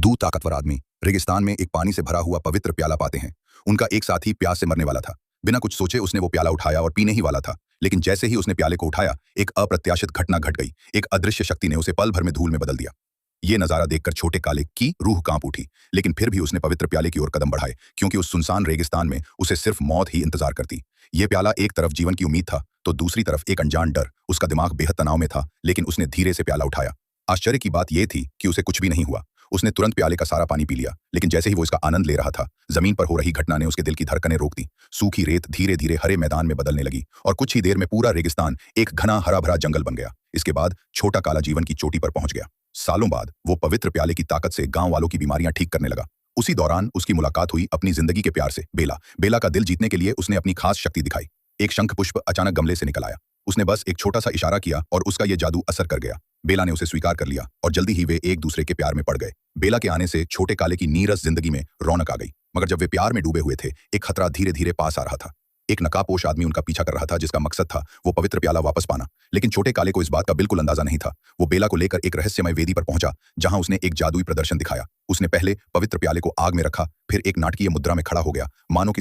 दो ताकतवर आदमी रेगिस्तान में एक पानी से भरा हुआ पवित्र प्याला पाते हैं। उनका एक साथी प्यास से मरने वाला था। बिना कुछ सोचे उसने वो प्याला उठाया और पीने ही वाला था, लेकिन जैसे ही उसने प्याले को उठाया, एक अप्रत्याशित घटना घट गई। एक अदृश्य शक्ति ने उसे पल भर में धूल में बदल दिया। ये नजारा देखकर छोटे काले की रूह कांप उठी, लेकिन फिर भी उसने पवित्र प्याले की ओर कदम बढ़ाए, क्योंकि उस सुनसान रेगिस्तान में उसे सिर्फ मौत ही इंतजार करती। ये प्याला एक तरफ जीवन की उम्मीद था, तो दूसरी तरफ एक अनजान डर। उसका दिमाग बेहद तनाव में था, लेकिन उसने धीरे से प्याला उठाया। आश्चर्य की बात यह थी कि उसे कुछ भी नहीं हुआ। उसने तुरंत प्याले का सारा पानी पी लिया, लेकिन जैसे ही वो इसका आनंद ले रहा था, जमीन पर हो रही घटना ने उसके दिल की धड़कनें रोक दी। सूखी रेत धीरे धीरे हरे मैदान में बदलने लगी और कुछ ही देर में पूरा रेगिस्तान एक घना हरा भरा जंगल बन गया। इसके बाद छोटा काला जीवन की चोटी पर पहुंच गया। सालों बाद वो पवित्र प्याले की ताकत से गांव वालों की बीमारियां ठीक करने लगा। उसी दौरान उसकी मुलाकात हुई अपनी जिंदगी के प्यार से, बेला। बेला का दिल जीतने के लिए उसने अपनी खास शक्ति दिखाई। एक शंख पुष्प अचानक गमले से निकल आया। उसने बस एक छोटा सा इशारा किया और उसका ये जादू असर कर गया। बेला ने उसे स्वीकार कर लिया और जल्दी ही वे एक दूसरे के प्यार में पड़ गए। बेला के आने से छोटे काले की नीरस जिंदगी में रौनक आ गई। मगर जब वे प्यार में डूबे हुए थे, एक खतरा धीरे धीरे पास आ रहा था। एक नकाबपोश आदमी उनका पीछा कर रहा था, जिसका मकसद था वो पवित्र प्याला वापस पाना। लेकिन छोटे काले को इस बात का बिल्कुल अंदाजा नहीं था। वो बेला को लेकर एक रहस्यमय वेदी पर पहुंचा, जहां उसने एक जादुई प्रदर्शन दिखाया। उसने पहले पवित्र प्याले को आग में रखा, फिर एक नाटकीय मुद्रा में खड़ा हो गया, मानो कि